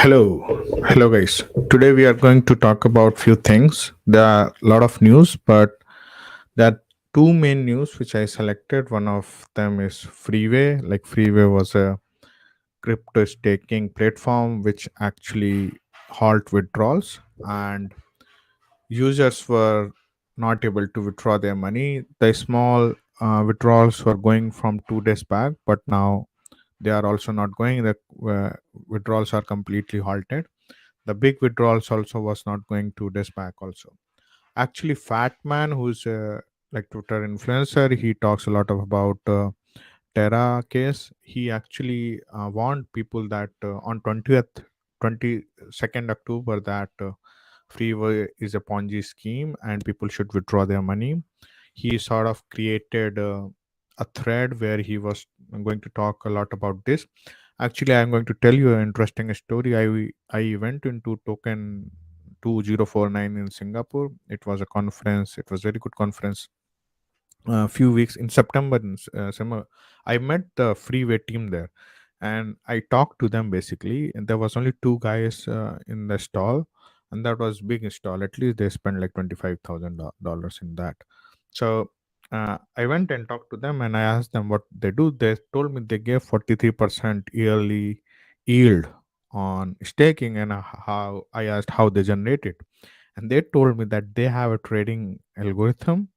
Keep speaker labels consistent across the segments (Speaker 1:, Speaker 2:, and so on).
Speaker 1: Hello guys. Today we are going to talk about few things. There are a lot of news, but there are two main news which I selected. One of them is Freeway. Like Freeway was a crypto staking platform which actually halt withdrawals, and users were not able to withdraw their money. The small withdrawals were going from 2 days back, but now they are also not going. The withdrawals are completely halted. The big withdrawals also was not going 2 days back also. Actually, Fat Man, who's like Twitter influencer, he talks a lot about Terra case. He actually warned people that on 22nd October that Freeway is a Ponzi scheme and people should withdraw their money. He sort of created a thread where he was going to talk a lot about this. Actually, I'm going to tell you an interesting story. I went into token 2049 in Singapore. It was a conference. It was very good conference. A few weeks in September in summer, I met the Freeway team there, and I talked to them basically. And there was only two guys in the stall, and that was big stall. At least they spent like $25,000 in that. So I went and talked to them, and I asked them what they do. They told me they gave 43% yearly yield on staking, and how I asked how they generate it, and they told me that they have a trading algorithm.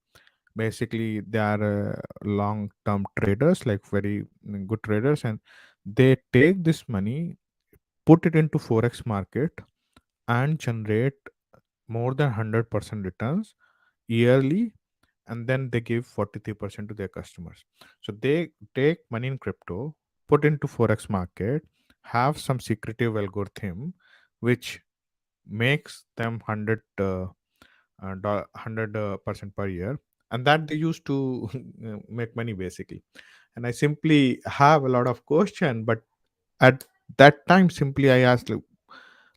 Speaker 1: Basically they are long term traders, like very good traders, and they take this money, put it into forex market, and generate more than 100% returns yearly, and then they give 43% to their customers. So they take money in crypto, put into forex market, have some secretive algorithm which makes them 100% per year, and that they used to make money basically. And I simply have a lot of question, but at that time simply I asked,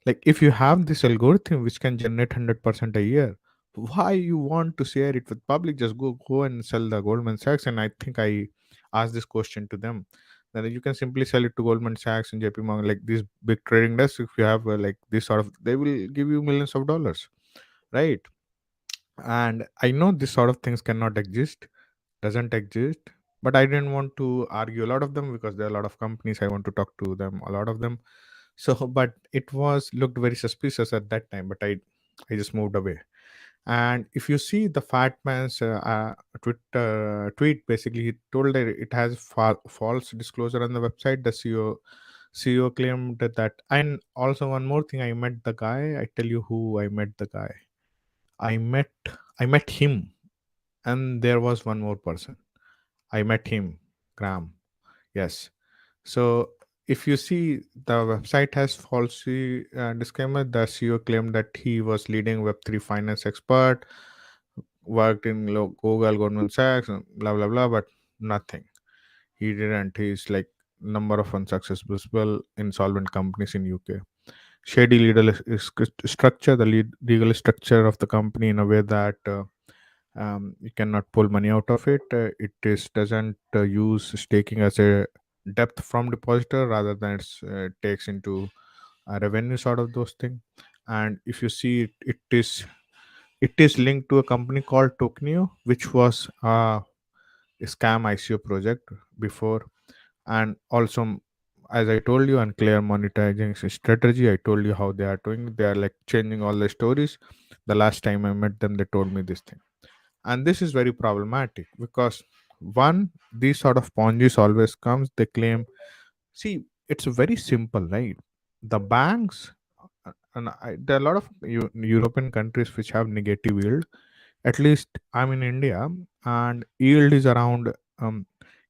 Speaker 1: like if you have this algorithm which can generate 100% a year, why you want to share it with public? Just go and sell the Goldman Sachs. And I think I asked this question to them, that you can simply sell it to Goldman Sachs and JP Morgan, like these big trading desks. If you have like this sort of, they will give you millions of dollars, right? And I know this sort of things cannot exist, doesn't exist, but I didn't want to argue a lot of them because there are a lot of companies I want to talk to them, a lot of them. So but it was looked very suspicious at that time, but I just moved away. And if you see the Fat Man's tweet, basically he told that it has false disclosure on the website. The CEO claimed that. And also one more thing, I met the guy. I tell you who I met. The guy I met, I met him, and there was one more person. I met him, Graham. Yes. So if you see, the website has falsely disclaimer. The CEO claimed that he was leading Web3 finance expert, worked in Google, Goldman Sachs, and blah blah blah, but nothing. He didn't. He's like number of unsuccessful insolvent companies in UK. Shady legal structure, the legal structure of the company in a way that you cannot pull money out of it. It is doesn't use staking as a depth from depositor, rather than it takes into revenue sort of those things. And if you see it, it is linked to a company called Tokenio, which was a scam ICO project before. And also, as I told you, unclear monetizing strategy. I told you how they are doing. They are like changing all the stories. The last time I met them, they told me this thing. And this is very problematic because, one, these sort of ponzi's always comes. They claim, see, it's very simple, right? The banks, there are a lot of European countries which have negative yield. At least I'm in India, and yield is around,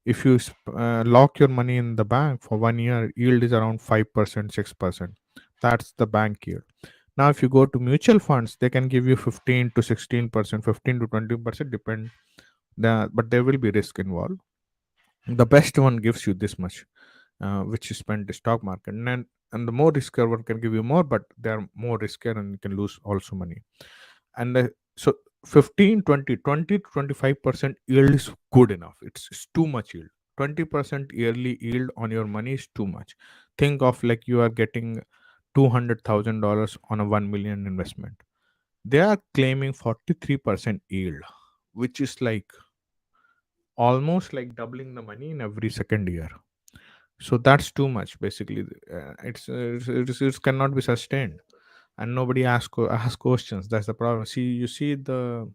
Speaker 1: if you lock your money in the bank for 1 year, yield is around 5%, 6%. That's the bank yield. Now, if you go to mutual funds, they can give you 15 to 16%, 15 to 20%, depend. But there will be risk involved. The best one gives you this much, which you spend the stock market. And the more riskier one can give you more, but they are more riskier and you can lose also money. And so 15, 20 to 25% yield is good enough. It's too much yield. 20% yearly yield on your money is too much. Think of like you are getting $200,000 on a 1 million investment. They are claiming 43% yield, which is like almost like doubling the money in every second year. So that's too much basically. It cannot be sustained, and nobody ask questions. That's the problem. See, you see the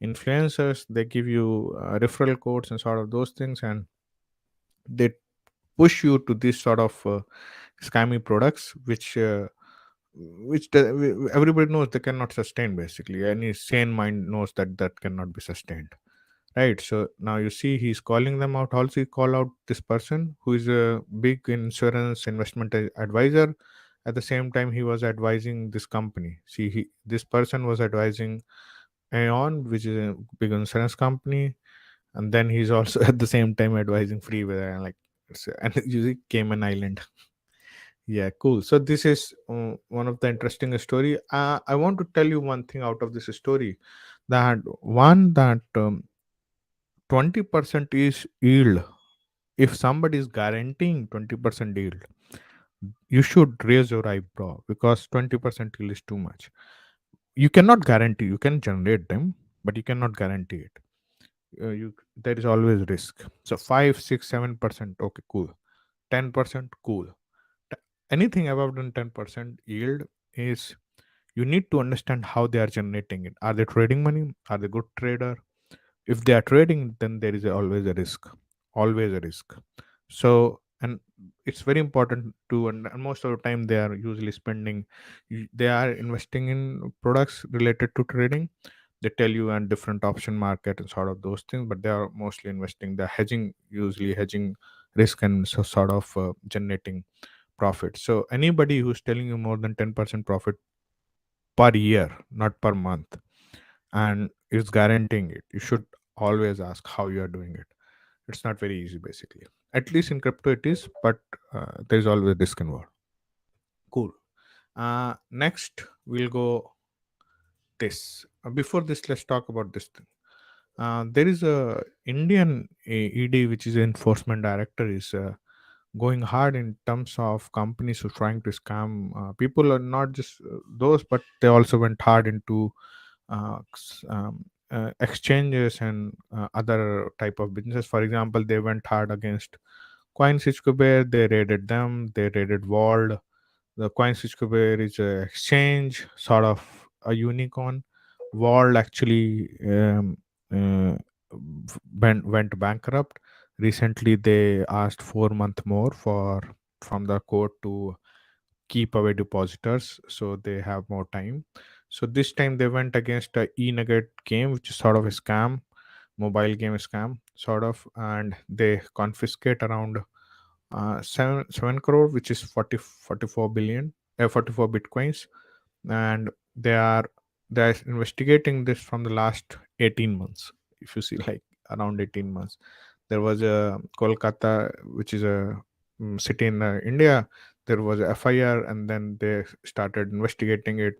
Speaker 1: influencers, they give you referral codes and sort of those things, and they push you to this sort of scammy products, everybody knows they cannot sustain. Basically, any sane mind knows that that cannot be sustained, right? So now you see he's calling them out. Also, he call out this person who is a big insurance investment advisor. At the same time, he was advising this company. See, this person was advising Aon, which is a big insurance company, and then he's also at the same time advising Freeway, and like, and you see Cayman Island. Yeah, cool. So this is one of the interesting story. I want to tell you one thing out of this story, that one that 20% is yield. If somebody is guaranteeing 20% yield, you should raise your eyebrow, because 20% yield is too much. You cannot guarantee. You can generate them, but you cannot guarantee it. You There is always risk. So 5, 6, 7%, okay, cool. 10%, cool. T- Anything above than 10% yield is, you need to understand how they are generating it. Are they trading money? Are they good trader? If they are trading, then there is always a risk. Always a risk. So, and it's very important to, and most of the time they are usually spending, they are investing in products related to trading. They tell you on different option market and sort of those things, but they are mostly investing, they're hedging, usually hedging risk, and so sort of generating profit. So anybody who's telling you more than 10% profit per year, not per month, and is guaranteeing it, you should always ask how you are doing it. It's not very easy basically. At least in crypto it is, but there's always risk involved. Cool. Next we'll go this. Before this, let's talk about this thing. There is a Indian ED, which is enforcement director, is going hard in terms of companies who are trying to scam people, are not just those, but they also went hard into exchanges and other type of businesses. For example, they went hard against CoinSwitchCoin. They raided them. They raided Vault. The CoinSwitchCoin is a exchange, sort of a unicorn. Vault actually went bankrupt. Recently, they asked 4 month more for from the court to keep away depositors, so they have more time. So this time they went against a e-nugget game, which is sort of a scam, mobile game scam, sort of, and they confiscate around 7 crore, which is 44 billion, 44 bitcoins. And they are they're investigating this from the last 18 months. If you see, like, around 18 months, there was a Kolkata, which is a city in India. There was a FIR, and then they started investigating it.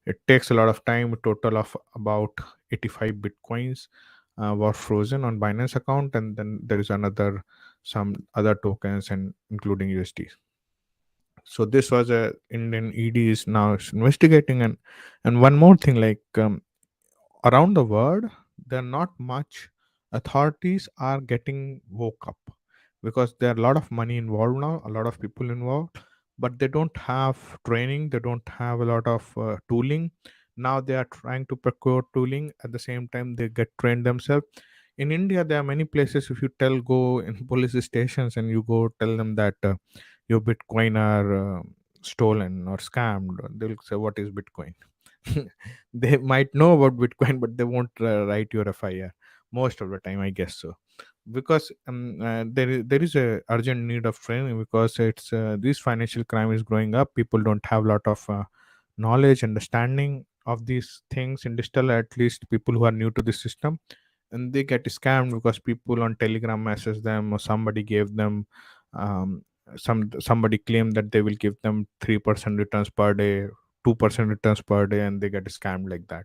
Speaker 1: It takes a lot of time. A total of about 85 bitcoins were frozen on Binance account, and then there is another, some other tokens, and including USD. So this was a Indian ED is now investigating. And one more thing, like, around the world, there are not much authorities are getting woke up, because there are a lot of money involved now, a lot of people involved, but they don't have training, they don't have a lot of tooling. Now they are trying to procure tooling, at the same time they get trained themselves. In India, there are many places, if you tell, go in police stations and you go tell them that your bitcoin are stolen or scammed, they'll say, what is bitcoin? They might know about bitcoin, but they won't write your FIR most of the time, I guess so. Because there is a urgent need of training, because it's this financial crime is growing up. People don't have a lot of knowledge, understanding of these things in digital, at least people who are new to the system. And they get scammed because people on Telegram message them, or somebody gave them um, somebody claimed that they will give them 3% returns per day, 2% returns per day, and they get scammed like that.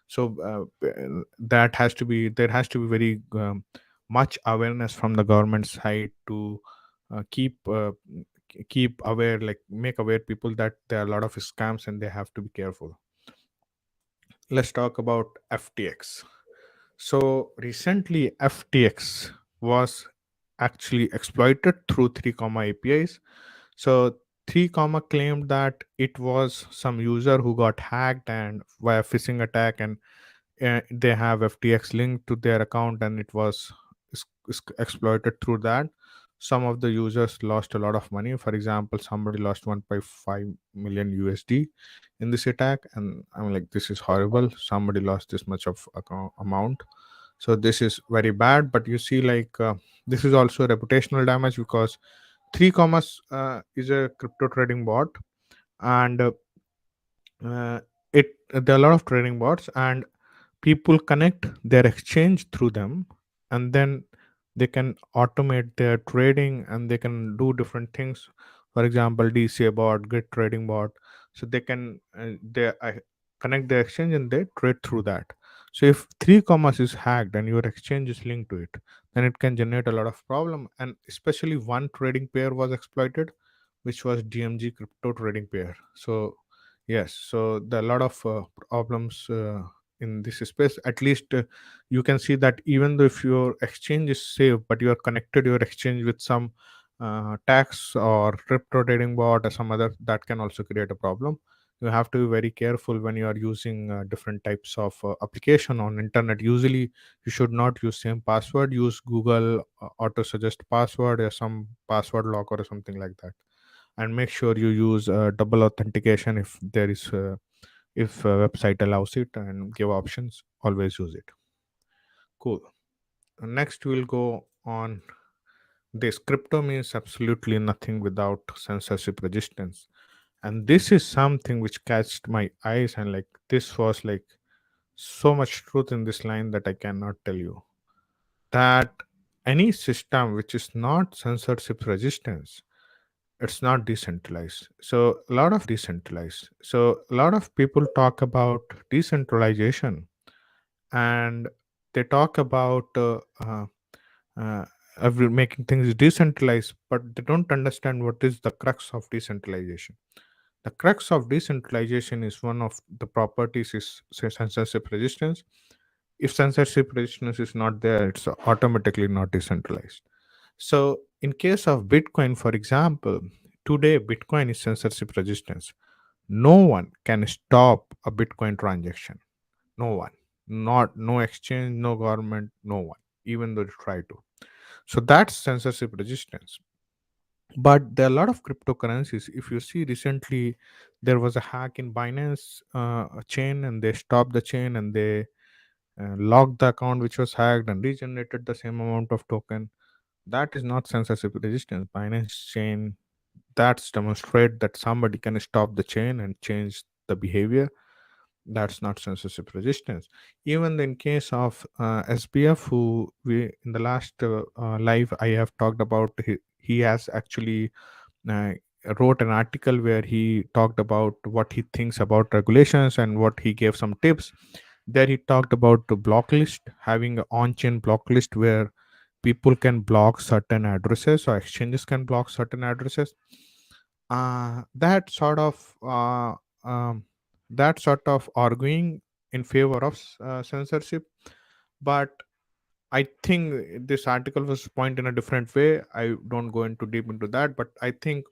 Speaker 1: So that has to be there has to be very much awareness from the government side to keep keep aware, like make aware people that there are a lot of scams and they have to be careful. Let's talk about FTX. So recently, FTX was actually exploited through 3 comma APIs. So 3 comma claimed that it was some user who got hacked and via phishing attack, and they have FTX linked to their account, and it was exploited through that. Some of the users lost a lot of money. For example, somebody lost 1.5 million USD in this attack, and I'm like, this is horrible. Somebody lost this much of amount. So this is very bad. But you see, like this is also reputational damage, because 3 commas is a crypto trading bot, and uh, it there are a lot of trading bots, and people connect their exchange through them, and then they can automate their trading and they can do different things. For example, DCA bot, grid trading bot. So they can they connect their exchange and they trade through that. So if 3 commas is hacked and your exchange is linked to it, then it can generate a lot of problem. And especially one trading pair was exploited, which was DMG crypto trading pair. So yes, so there are a lot of problems in this space. At least you can see that even though if your exchange is safe, but you are connected your exchange with some tax or crypto trading bot or some other, that can also create a problem. You have to be very careful when you are using different types of application on internet. Usually you should not use same password. Use Google auto suggest password or some password lock or something like that. And make sure you use double authentication if there is if website allows it and give options, always use it. Cool. Next we'll go on this. Crypto means absolutely nothing without censorship resistance, and this is something which catched my eyes, and like this was like so much truth in this line that I cannot tell you. That any system which is not censorship resistance, it's not decentralized. So a lot of people talk about decentralization, and they talk about uh, making things decentralized, but they don't understand what is the crux of decentralization. The crux of decentralization is one of the properties is say, censorship resistance. If censorship resistance is not there, it's automatically not decentralized. So in case of Bitcoin, for example, today Bitcoin is censorship resistance. No one can stop a Bitcoin transaction. No one. Not no exchange, no government, no one, even though they try to. So that's censorship resistance. But there are a lot of cryptocurrencies. If you see recently, there was a hack in Binance chain, and they stopped the chain and they locked the account which was hacked and regenerated the same amount of token. That is not censorship resistance. Binance chain, that's demonstrate that somebody can stop the chain and change the behavior. That's not censorship resistance. Even in case of SBF, who we in the last live I have talked about, he has actually uh, wrote an article where he talked about what he thinks about regulations and what he gave some tips. There he talked about the block list, having an on-chain block list where people can block certain addresses or exchanges can block certain addresses. That sort of um, that sort of arguing in favor of censorship. But I think this article was point in a different way. I don't go into deep into that, but I think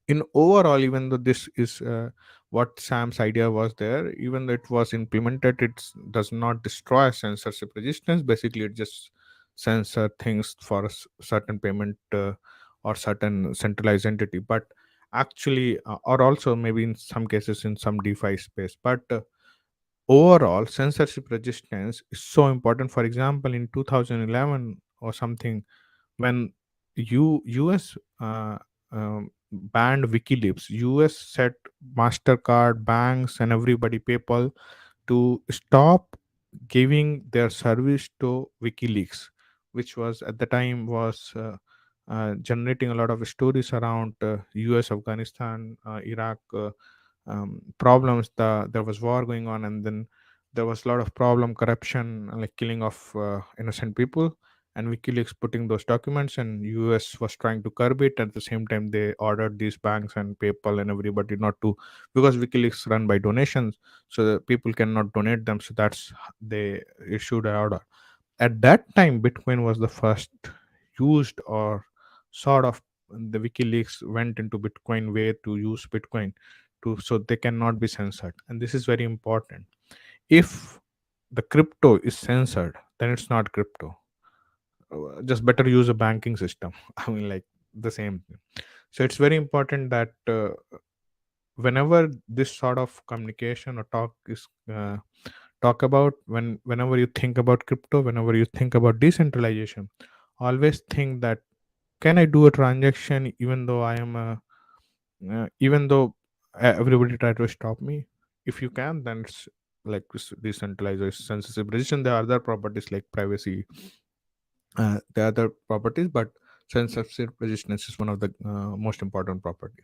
Speaker 1: in overall, even though this is what Sam's idea was there, even though it was implemented, it does not destroy censorship resistance. Basically it just censor things for a certain payment or certain centralized entity. But actually or also maybe in some cases in some DeFi space, but overall censorship resistance is so important. For example, in 2011 or something, when US banned WikiLeaks, US set Mastercard, banks, and everybody, PayPal, to stop giving their service to WikiLeaks, which was at the time was generating a lot of stories around US, Afghanistan, Iraq problems. There was war going on, and then there was a lot of problem, corruption, like killing of innocent people. and WikiLeaks putting those documents, and US was trying to curb it. At the same time, they ordered these banks and PayPal and everybody not to, because WikiLeaks run by donations, so the people cannot donate them. So that's they issued an order. At that time, Bitcoin was the first used, or sort of, the WikiLeaks went into Bitcoin way to use Bitcoin to, so they cannot be censored. And this is very important. If the crypto is censored, then it's not crypto. Just better use a banking system. I mean, like, the same thing. So it's very important that whenever this sort of communication or talk is talk about, whenever you think about crypto, whenever you think about decentralization, always think that, can I do a transaction even though I am a even though everybody try to stop me? If you can, then it's like decentralized or censorship resistant. There are other properties like privacy, the other properties, but censorship resistance is one of the most important property.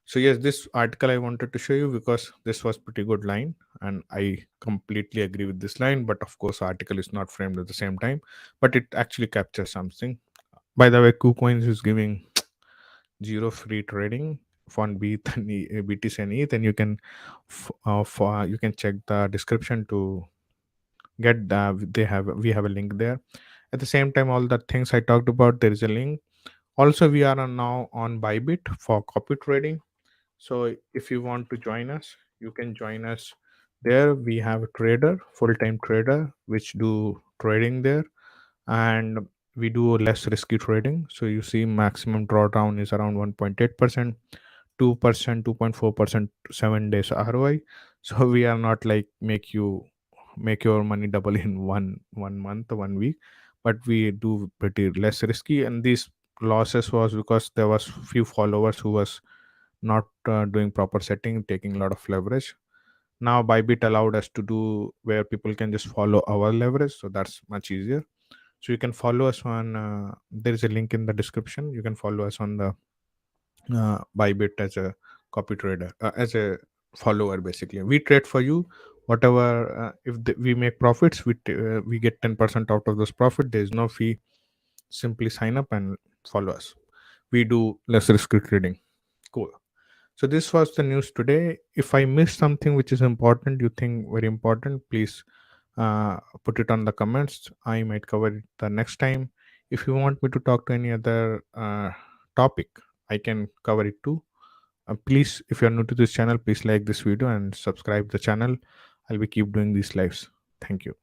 Speaker 1: So yes, this article I wanted to show you because this was pretty good line, and I completely agree with this line. But of course, article is not framed at the same time, but it actually captures something. By the way, KuCoins is giving zero free trading on BTC and ETH, and you can you can check the description to get the, we have a link there. At the same time, all the things I talked about, there is a link. Also, we are now on Bybit for copy trading. So if you want to join us, you can join us there. We have a trader, full-time trader, which do trading there, and we do less risky trading. So you see, maximum drawdown is around 1.8%, 2%, 2.4%, 7 days ROI. So we are not like make your money double in one month or 1 week, but we do pretty less risky. And these losses was because there was few followers who was not doing proper setting, taking a lot of leverage. Now Bybit allowed us to do where people can just follow our leverage, so that's much easier. So you can follow us on there is a link in the description. You can follow us on the Bybit as a copy trader, as a follower. Basically, we trade for you. Whatever, if we make profits, we get 10% out of this profit. There is no fee. Simply sign up and follow us. We do less risky trading. Cool. So this was the news today. If I missed something which is important, you think very important, please put it on the comments. I might cover it the next time. If you want me to talk to any other topic, I can cover it too. Please, if you are new to this channel, please like this video and subscribe the channel. I'll be keep doing these lives. Thank you.